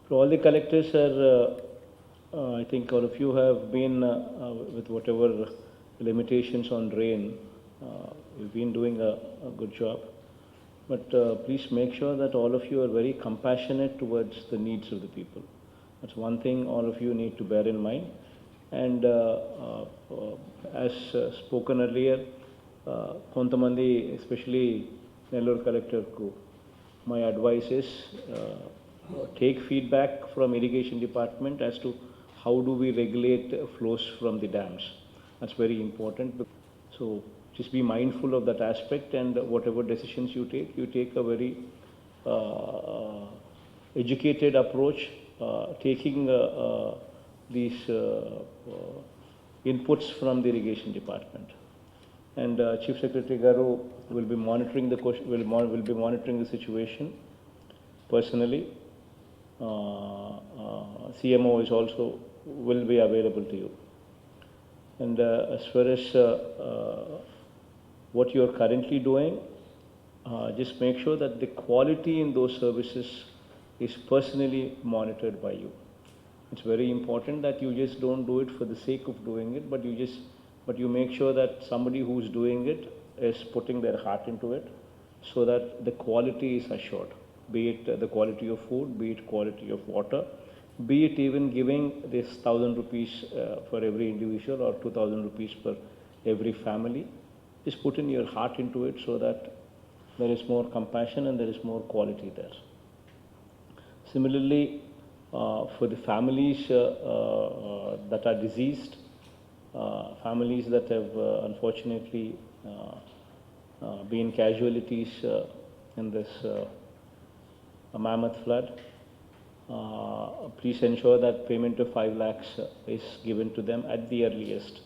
To all the collectors, sir, I think all of you have been with whatever limitations on rain. You've been doing a good job. But please make sure that all of you are very compassionate towards the needs of the people. That's one thing all of you need to bear in mind. And as spoken earlier, కొంతమంది especially Nellore collector ku my advice is take feedback from irrigation department as to how do we regulate flows from the dams. That's very important. So just be mindful of that aspect, and whatever decisions you take a very educated approach, taking these inputs from the irrigation department. And Chief Secretary Garu will be monitoring will be monitoring the situation personally. CMO is also will be available to you. And as far as what you are currently doing, just make sure that the quality in those services is personally monitored by you. It's very important that you just don't do it for the sake of doing it, but you make sure that somebody who's doing it is putting their heart into it, so that the quality is assured, be it the quality of food, be it quality of water, be it even giving this 1,000 rupees for every individual or 2,000 rupees per every family. Just put in your heart into it so that there is more compassion and there is more quality there. Similarly, for the families that are diseased, families that have unfortunately been casualties in this mammoth flood, please ensure that payment of 5 lakhs is given to them at the earliest,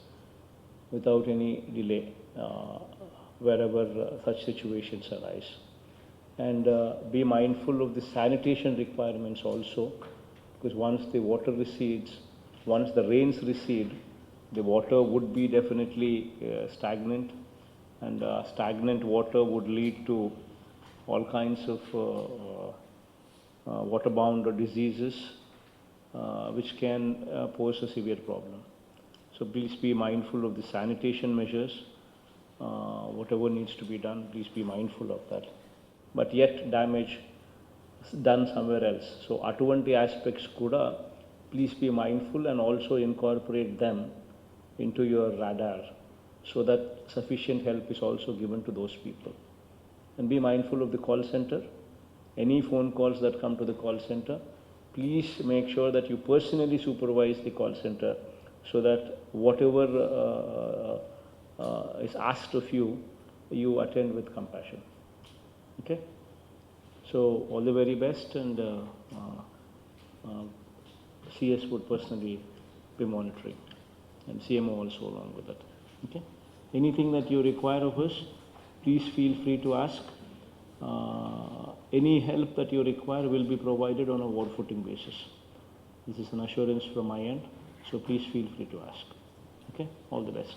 without any delay, wherever such situations arise. And be mindful of the sanitation requirements also, because once the water recedes, once the rains recede, the water would be definitely stagnant, and stagnant water would lead to all kinds of waterbound diseases, which can pose a severe problem. So please be mindful of the sanitation measures. Whatever needs to be done, please be mindful of that. But yet damage done somewhere else. So atuvanti aspects kuda please be mindful and also incorporate them into your radar, so that sufficient help is also given to those people. And be mindful of the call center. Any phone calls that come to the call center, please make sure that you personally supervise the call center, so that whatever is asked of you, you attend with compassion. Okay? So all the very best, and CS would personally be monitoring, and CMO also along with that. Okay? Anything that you require of us, please feel free to ask. Any help that you require will be provided on a war footing basis. This is an assurance from my end, so please feel free to ask. Okay? All the best.